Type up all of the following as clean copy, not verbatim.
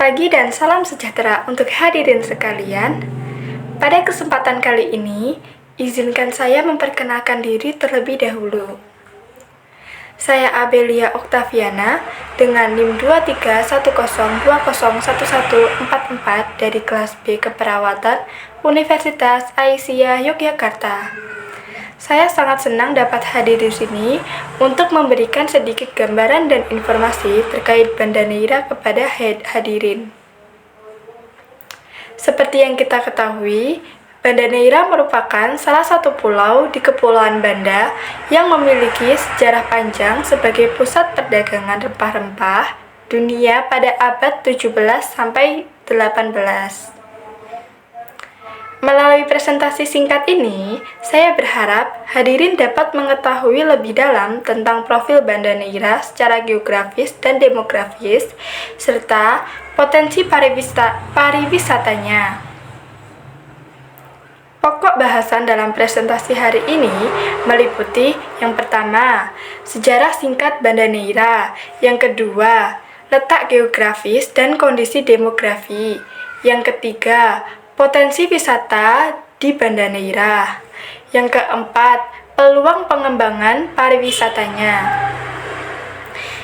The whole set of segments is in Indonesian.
pagi dan salam sejahtera untuk hadirin sekalian. Pada kesempatan kali ini, izinkan saya memperkenalkan diri terlebih dahulu. Saya Abelia Oktaviana dengan NIM 2310201144 dari kelas B Keperawatan Universitas Aisyah Yogyakarta. Saya sangat senang dapat hadir di sini untuk memberikan sedikit gambaran dan informasi terkait Banda Neira kepada hadirin. Seperti yang kita ketahui, Banda Neira merupakan salah satu pulau di Kepulauan Banda yang memiliki sejarah panjang sebagai pusat perdagangan rempah-rempah dunia pada abad 17 sampai 18. Melalui presentasi singkat ini, saya berharap hadirin dapat mengetahui lebih dalam tentang profil Banda Neira secara geografis dan demografis, serta potensi pariwisatanya. Pokok bahasan dalam presentasi hari ini meliputi yang pertama, sejarah singkat Banda Neira, yang kedua, letak geografis dan kondisi demografi, yang ketiga, potensi wisata di Banda Neira. Yang keempat, peluang pengembangan pariwisatanya.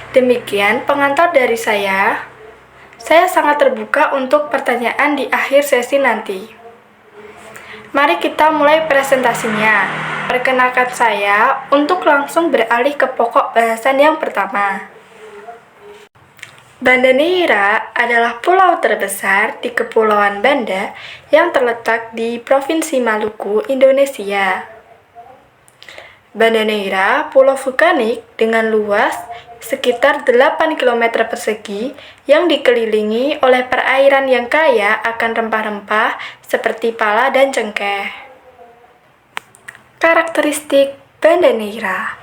Demikian pengantar dari saya. Saya sangat terbuka untuk pertanyaan di akhir sesi nanti. Mari kita mulai presentasinya. Perkenalkan saya untuk langsung beralih ke pokok bahasan yang pertama. Banda Neira adalah pulau terbesar di Kepulauan Banda yang terletak di Provinsi Maluku, Indonesia. Banda Neira pulau vulkanik dengan luas sekitar 8 km persegi yang dikelilingi oleh perairan yang kaya akan rempah-rempah seperti pala dan cengkeh. Karakteristik Banda Neira.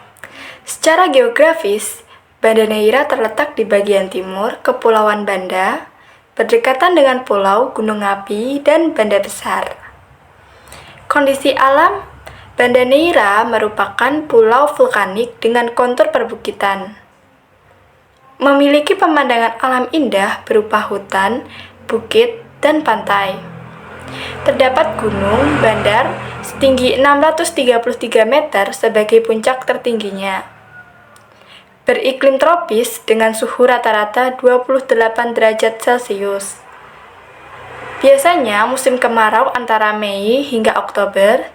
Secara geografis, Banda Neira terletak di bagian timur Kepulauan Banda, berdekatan dengan Pulau Gunung Api dan Banda Besar. Kondisi alam, Banda Neira merupakan pulau vulkanik dengan kontur perbukitan. Memiliki pemandangan alam indah berupa hutan, bukit, dan pantai. Terdapat gunung Bandar setinggi 633 meter sebagai puncak tertingginya. Beriklim tropis dengan suhu rata-rata 28 derajat Celcius. Biasanya musim kemarau antara Mei hingga Oktober,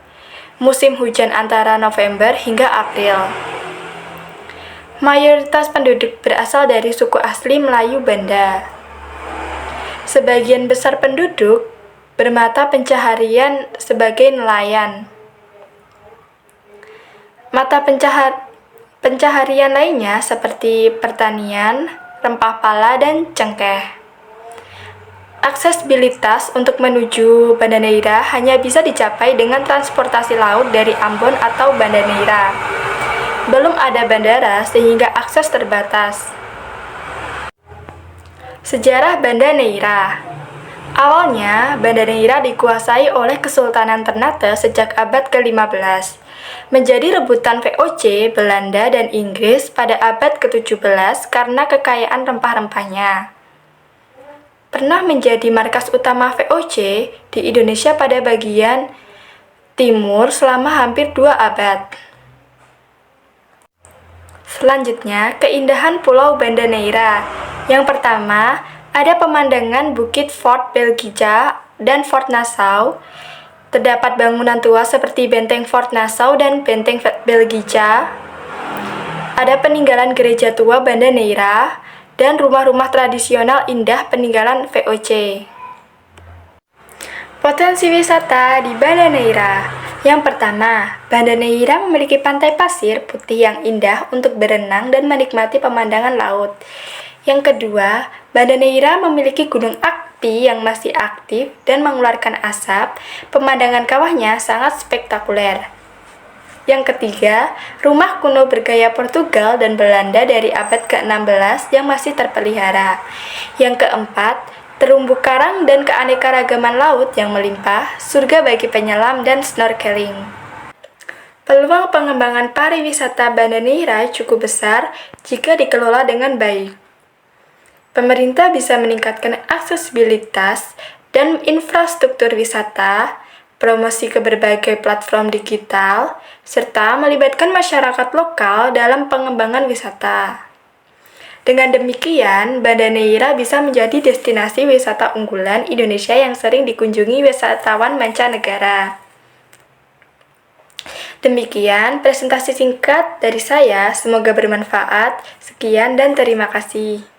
musim hujan antara November hingga April. Mayoritas penduduk berasal dari suku asli Melayu Banda. Sebagian besar penduduk bermata pencaharian sebagai nelayan. Mata pencaharian lainnya seperti pertanian, rempah pala, dan cengkeh. Aksesibilitas untuk menuju Banda Neira hanya bisa dicapai dengan transportasi laut dari Ambon atau Banda Neira. Belum ada bandara sehingga akses terbatas. Sejarah Banda Neira. Awalnya, Banda Neira dikuasai oleh Kesultanan Ternate sejak abad ke-15. Menjadi rebutan VOC, Belanda, dan Inggris pada abad ke-17 karena kekayaan rempah-rempahnya. Pernah menjadi markas utama VOC di Indonesia pada bagian timur selama hampir 2 abad. Selanjutnya, keindahan Pulau Banda Neira. Yang pertama, ada pemandangan Bukit Fort Belgija dan Fort Nassau. Terdapat bangunan tua seperti Benteng Fort Nassau dan Benteng Belgija. Ada peninggalan gereja tua Banda Neira dan rumah-rumah tradisional indah peninggalan VOC. Potensi wisata di Banda Neira. Yang pertama, Banda Neira memiliki pantai pasir putih yang indah untuk berenang dan menikmati pemandangan laut. Yang kedua, Banda Neira memiliki gunung api yang masih aktif dan mengeluarkan asap. Pemandangan kawahnya sangat spektakuler. Yang ketiga, rumah kuno bergaya Portugal dan Belanda dari abad ke-16 yang masih terpelihara. Yang keempat, terumbu karang dan keanekaragaman laut yang melimpah, surga bagi penyelam dan snorkeling. Peluang pengembangan pariwisata Banda Neira cukup besar jika dikelola dengan baik. Pemerintah bisa meningkatkan aksesibilitas dan infrastruktur wisata, promosi ke berbagai platform digital, serta melibatkan masyarakat lokal dalam pengembangan wisata. Dengan demikian, Banda Neira bisa menjadi destinasi wisata unggulan Indonesia yang sering dikunjungi wisatawan mancanegara. Demikian presentasi singkat dari saya, semoga bermanfaat. Sekian dan terima kasih.